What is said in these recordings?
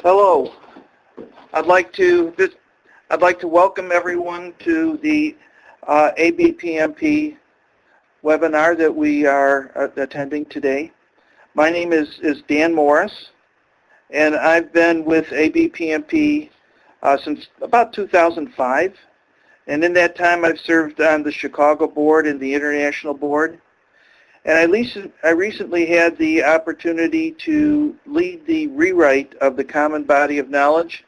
Hello. I'd like to welcome everyone to the ABPMP webinar that we are attending today. My name is Dan Morris, and I've been with ABPMP since about 2005. And in that time, I've served on the Chicago board and the international board. And I recently had the opportunity to lead the rewrite of the Common Body of Knowledge.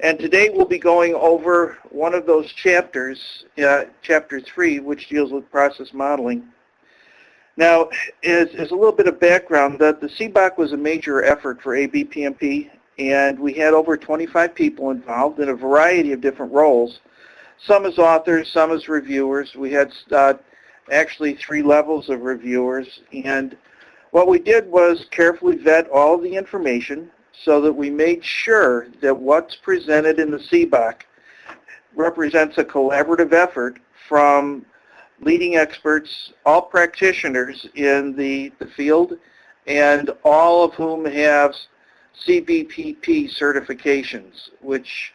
And today we'll be going over one of those chapters, Chapter 3, which deals with process modeling. Now, as a little bit of background, the CBOK was a major effort for ABPMP, and we had over 25 people involved in a variety of different roles. Some as authors, some as reviewers. We had actually 3 levels of reviewers, and what we did was carefully vet all of the information so that we made sure that what's presented in the CBOK represents a collaborative effort from leading experts, all practitioners in the field, and all of whom have CBPP certifications, which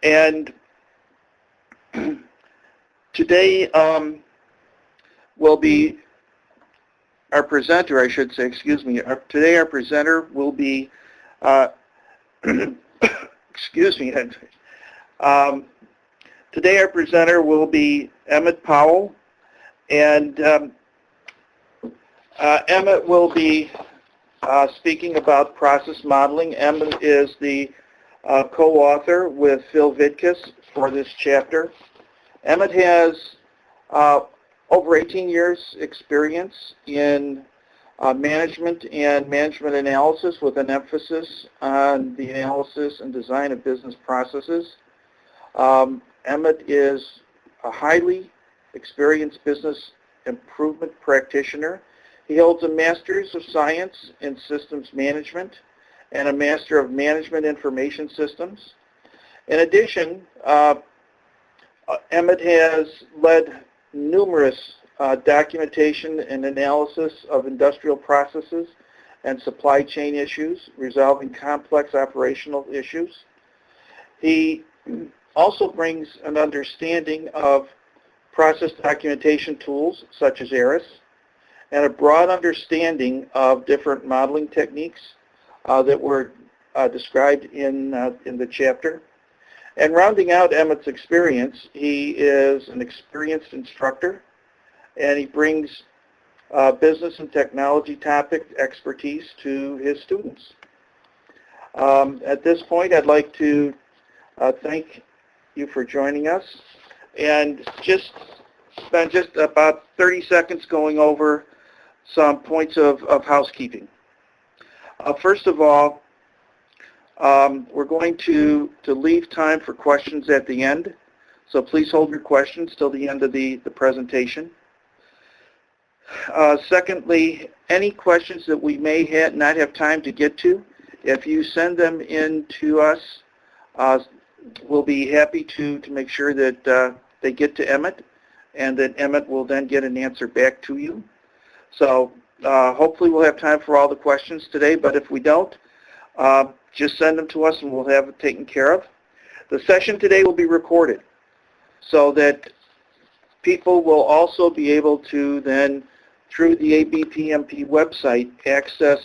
And today will be our presenter, I should say, excuse me. Today our presenter will be, excuse me. Today our presenter will be Emmett Powell, and Emmett will be speaking about process modeling. Emmett is the co-author with Phil Vidkus for this chapter. Emmett has over 18 years experience in management and management analysis with an emphasis on the analysis and design of business processes. Emmett is a highly experienced business improvement practitioner. He holds a Master's of Science in Systems Management and a Master of Management Information Systems. In addition, Emmett has led numerous documentation and analysis of industrial processes and supply chain issues, resolving complex operational issues. He also brings an understanding of process documentation tools such as ARIS and a broad understanding of different modeling techniques that were described in the chapter. And rounding out Emmett's experience, he is an experienced instructor, and he brings business and technology topic expertise to his students. At this point, I'd like to thank you for joining us, and just spend just about 30 seconds going over some points of housekeeping. First of all, we're going to leave time for questions at the end, so please hold your questions till the end of the presentation. Secondly, any questions that we may not have time to get to, if you send them in to us, we'll be happy to make sure that they get to Emmett, and that Emmett will then get an answer back to you. So hopefully we'll have time for all the questions today, but if we don't, just send them to us and we'll have it taken care of. The session today will be recorded so that people will also be able to then, through the ABPMP website, access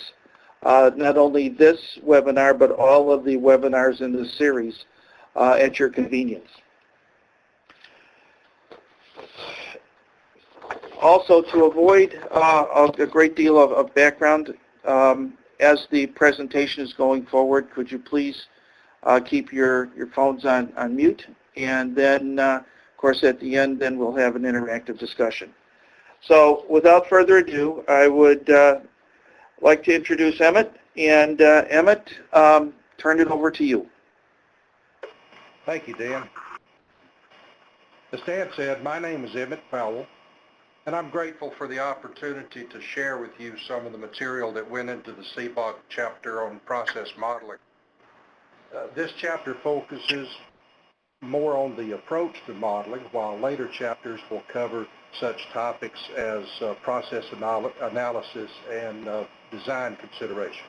not only this webinar, but all of the webinars in this series at your convenience. Also, to avoid a great deal of background, as the presentation is going forward, could you please keep your phones on mute, and then, of course, at the end, then we'll have an interactive discussion. So, without further ado, I would like to introduce Emmett, and Emmett, turn it over to you. Thank you, Dan. As Dan said, my name is Emmett Powell, and I'm grateful for the opportunity to share with you some of the material that went into the CBOK chapter on process modeling. This chapter focuses more on the approach to modeling, while later chapters will cover such topics as process analysis and design considerations.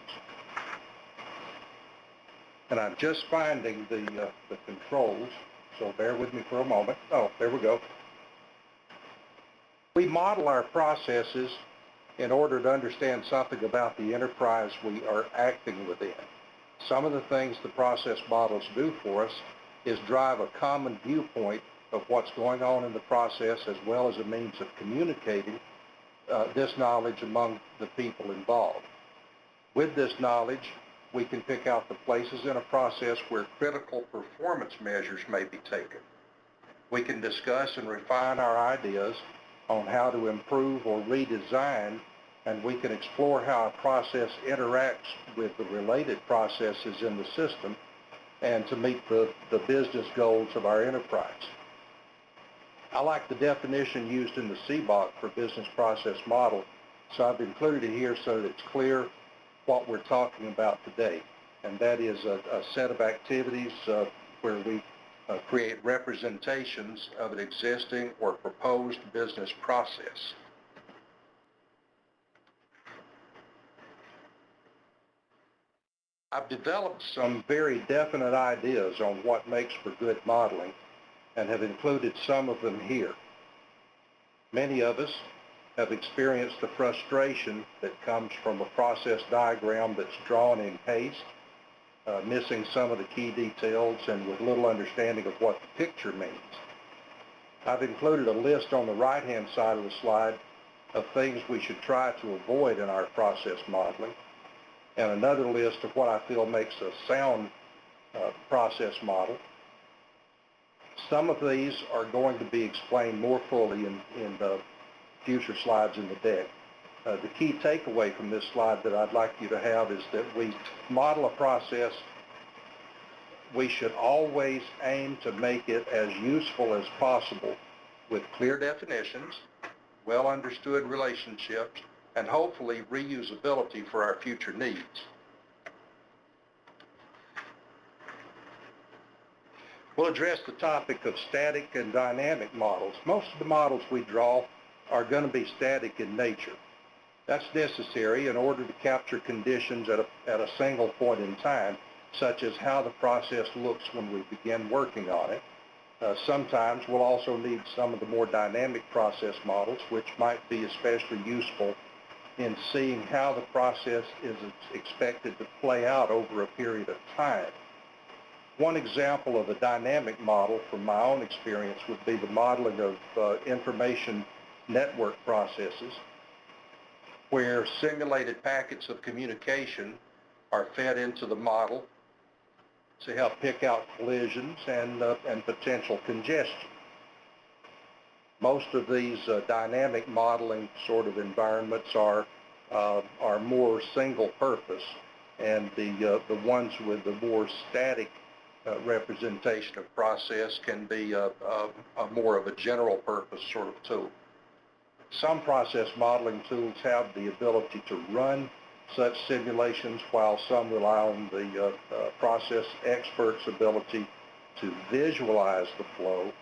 And I'm just finding the controls, so bear with me for a moment. Oh, there we go. We model our processes in order to understand something about the enterprise we are acting within. Some of the things the process models do for us is drive a common viewpoint of what's going on in the process, as well as a means of communicating this knowledge among the people involved. With this knowledge, we can pick out the places in a process where critical performance measures may be taken. We can discuss and refine our ideas on how to improve or redesign, and we can explore how a process interacts with the related processes in the system and to meet the business goals of our enterprise. I like the definition used in the CBOK for business process model, so I've included it here so that it's clear what we're talking about today, and that is a set of activities where we create representations of an existing or proposed business process. I've developed some very definite ideas on what makes for good modeling and have included some of them here. Many of us have experienced the frustration that comes from a process diagram that's drawn in haste, missing some of the key details and with little understanding of what the picture means. I've included a list on the right-hand side of the slide of things we should try to avoid in our process modeling, and another list of what I feel makes a sound process model. Some of these are going to be explained more fully in the future slides in the deck. The key takeaway from this slide that I'd like you to have is that we model a process. We should always aim to make it as useful as possible with clear definitions, well understood relationships, and hopefully reusability for our future needs. We'll address the topic of static and dynamic models. Most of the models we draw are going to be static in nature. That's necessary in order to capture conditions at a single point in time, such as how the process looks when we begin working on it. Sometimes we'll also need some of the more dynamic process models, which might be especially useful in seeing how the process is expected to play out over a period of time. One example of a dynamic model from my own experience would be the modeling of information network processes, where simulated packets of communication are fed into the model to help pick out collisions and potential congestion. Most of these dynamic modeling sort of environments are more single purpose, and the ones with the more static representation of process can be a more of a general purpose sort of tool. Some process modeling tools have the ability to run such simulations, while some rely on the process expert's ability to visualize the flow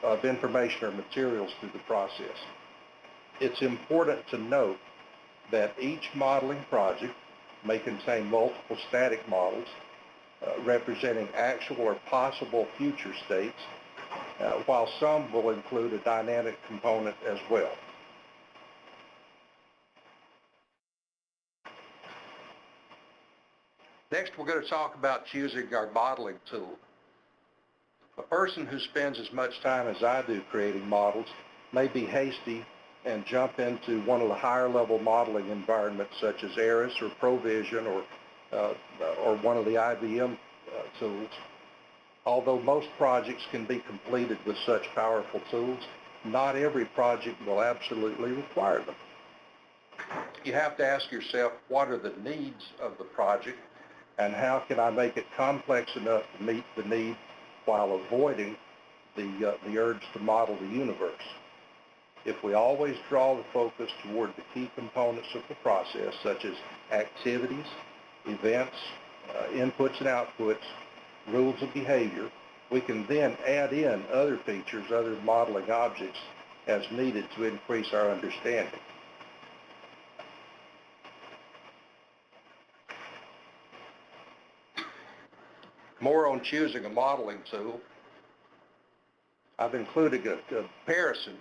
of information or materials through the process. It's important to note that each modeling project may contain multiple static models representing actual or possible future states, while some will include a dynamic component as well. Next, we're going to talk about choosing our modeling tool. A person who spends as much time as I do creating models may be hasty and jump into one of the higher level modeling environments such as ARIS or Provision or one of the IBM tools. Although most projects can be completed with such powerful tools, not every project will absolutely require them. You have to ask yourself, what are the needs of the project, and how can I make it complex enough to meet the need while avoiding the urge to model the universe? If we always draw the focus toward the key components of the process, such as activities, events, inputs and outputs, rules of behavior, we can then add in other features, other modeling objects as needed to increase our understanding. More on choosing a modeling tool. I've included a comparison,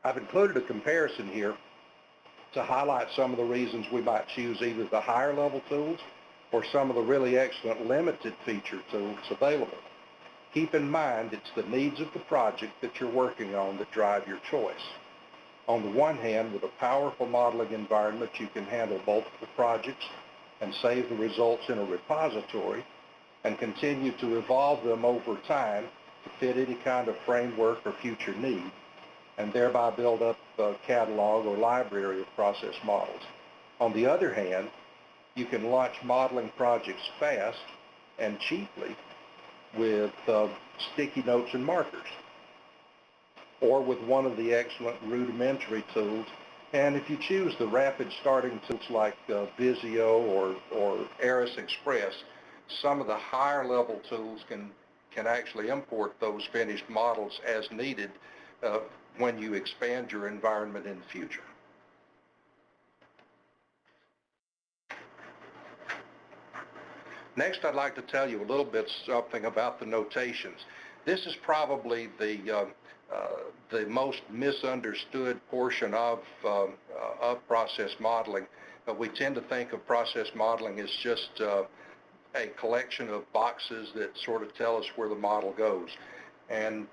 I've included a comparison here to highlight some of the reasons we might choose either the higher level tools or some of the really excellent limited feature tools available. Keep in mind it's the needs of the project that you're working on that drive your choice. On the one hand, with a powerful modeling environment, you can handle multiple projects and save the results in a repository and continue to evolve them over time to fit any kind of framework or future need, and thereby build up a catalog or library of process models. On the other hand, you can launch modeling projects fast and cheaply with sticky notes and markers, or with one of the excellent rudimentary tools. And if you choose the rapid starting tools like Visio or ARIS Express, some of the higher level tools can actually import those finished models as needed when you expand your environment in the future. Next, I'd like to tell you a little bit something about the notations. This is probably the most misunderstood portion of process modeling. We tend to think of process modeling as just a collection of boxes that sort of tell us where the model goes. And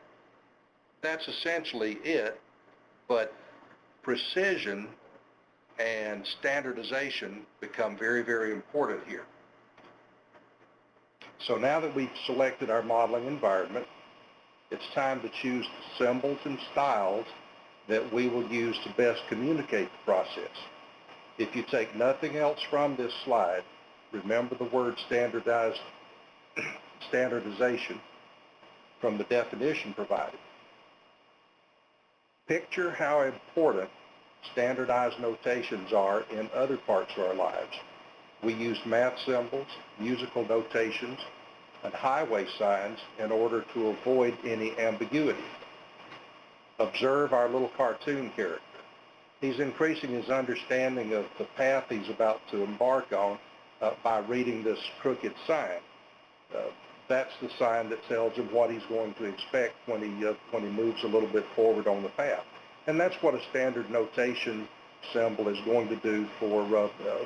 that's essentially it, but precision and standardization become very, very important here. So now that we've selected our modeling environment, it's time to choose the symbols and styles that we will use to best communicate the process. If you take nothing else from this slide, remember the word standardization from the definition provided. Picture how important standardized notations are in other parts of our lives. We use math symbols, musical notations, and highway signs in order to avoid any ambiguity. Observe our little cartoon character. He's increasing his understanding of the path he's about to embark on by reading this crooked sign. That's the sign that tells him what he's going to expect when he moves a little bit forward on the path. And that's what a standard notation symbol is going to do for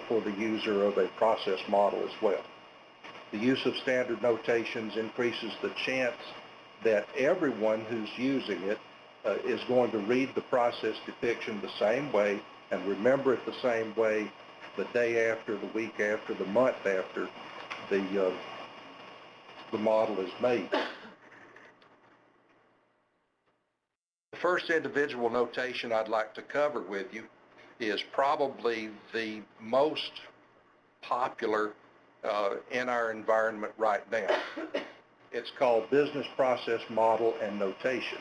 the user of a process model as well. The use of standard notations increases the chance that everyone who's using it is going to read the process depiction the same way and remember it the same way the day after, the week after, the month after the model is made. The first individual notation I'd like to cover with you is probably the most popular in our environment right now. It's called Business Process Model and Notation.